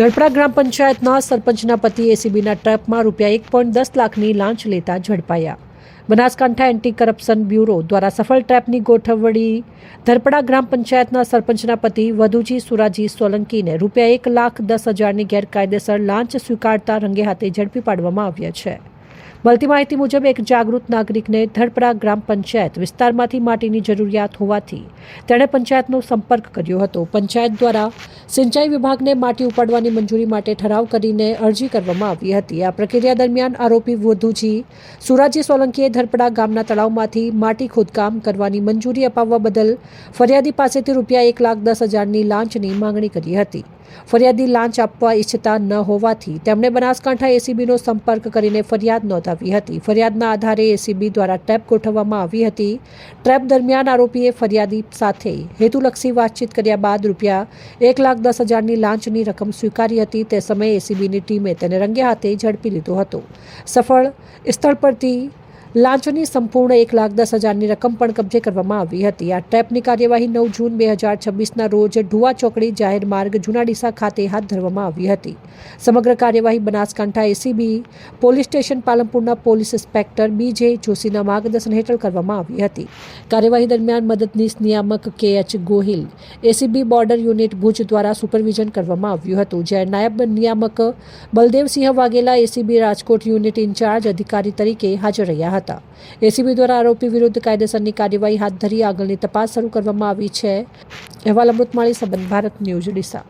ધરપડા ગ્રામ પંચાયતના સરપંચના પતિ એસીબીના ટ્રેપમાં ₹1.10 લાખની લાંચ લેતા ઝડપાયા. બનાસકાંઠા એન્ટી કરપ્શન બ્યુરો દ્વારા સફળ ટ્રેપની ગોઠવણી. ધરપડા ગ્રામ પંચાયતના સરપંચના પતિ વધુજી સુરાજી સોલંકીને ₹1,10,000ની ગેરકાયદેસર લાંચ સ્વીકારતા રંગે હાથે ઝડપી પાડવામાં આવ્યા છે. મળતી માહિતી મુજબ એક જાગૃત નાગરિકને ધરપડા ગ્રામ પંચાયત વિસ્તારમાંથી માટીની જરૂરિયાત હોવાથી તેણે પંચાયતનો સંપર્ક કર્યો હતો. પંચાયત દ્વારા સિંચાઈ વિભાગને માટી ઉપાડવાની મંજૂરી માટે ઠરાવ કરીને અરજી કરવામાં આવી હતી. આ પ્રક્રિયા દરમિયાન આરોપી વધુજી સુરાજી સોલંકીએ ધરપડા ગામના તળાવમાંથી માટી ખોદકામ કરવાની મંજૂરી અપાવવા બદલ ફરિયાદી પાસેથી ₹1,10,000ની લાંચની માંગણી કરી હતી. ફરિયાદી લાંચ આપવા ઈચ્છતા ન હોવાથી તેમણે બનાસકાંઠા એસીબીનો સંપર્ક કરીને ફરિયાદ નોંધાવી હતી. ફરિયાદના આધારે એસીબી દ્વારા ટ્રેપ ગોઠવવામાં આવી હતી. ટ્રેપ દરમિયાન આરોપીએ ફરિયાદી સાથે હેતુલક્ષી વાતચીત કર્યા બાદ ₹1,10,000ની લાંચની રકમ સ્વીકારી હતી. તે સમયે એસીબીની ટીમે તેને રંગે હાથે ઝડપી લીધો હતો. સફળ સ્થળ પરથી લાંચની સંપૂર્ણ ₹1,10,000ની રકમ પણ કબજે કરવામાં આવી હતી. આ ટ્રેપની કાર્યવાહી 9 જૂન 2026ના રોજ ઢુવા ચોકડી જાહેર માર્ગ જૂના ડીસા ખાતે હાથ ધરવામાં આવી હતી. સમગ્ર કાર્યવાહી બનાસકાંઠા એસીબી પોલીસ સ્ટેશન પાલનપુરના પોલીસ ઇન્સ્પેક્ટર BJ જોશીના માર્ગદર્શન હેઠળ કરવામાં આવી હતી. કાર્યવાહી દરમિયાન મદદનીશ નિયામક KH Gohil ACB border unit Bhuj દ્વારા સુપરવિઝન કરવામાં આવ્યું હતું. જ્યારે નાયબ નિયામક Baldevsinh Vaghela ACB Rajkot unit incharge અધિકારી તરીકે હાજર રહ્યા હતા. એસીબી દ્વારા આરોપી વિરુદ્ધ કાયદેસરની કાર્યવાહી હાથ ધરી આગળની તપાસ શરૂ કરવામાં આવી છે. અહેવાલ અમૃતમાળી, સંબંધ ભારત ન્યૂઝ, ડીસા.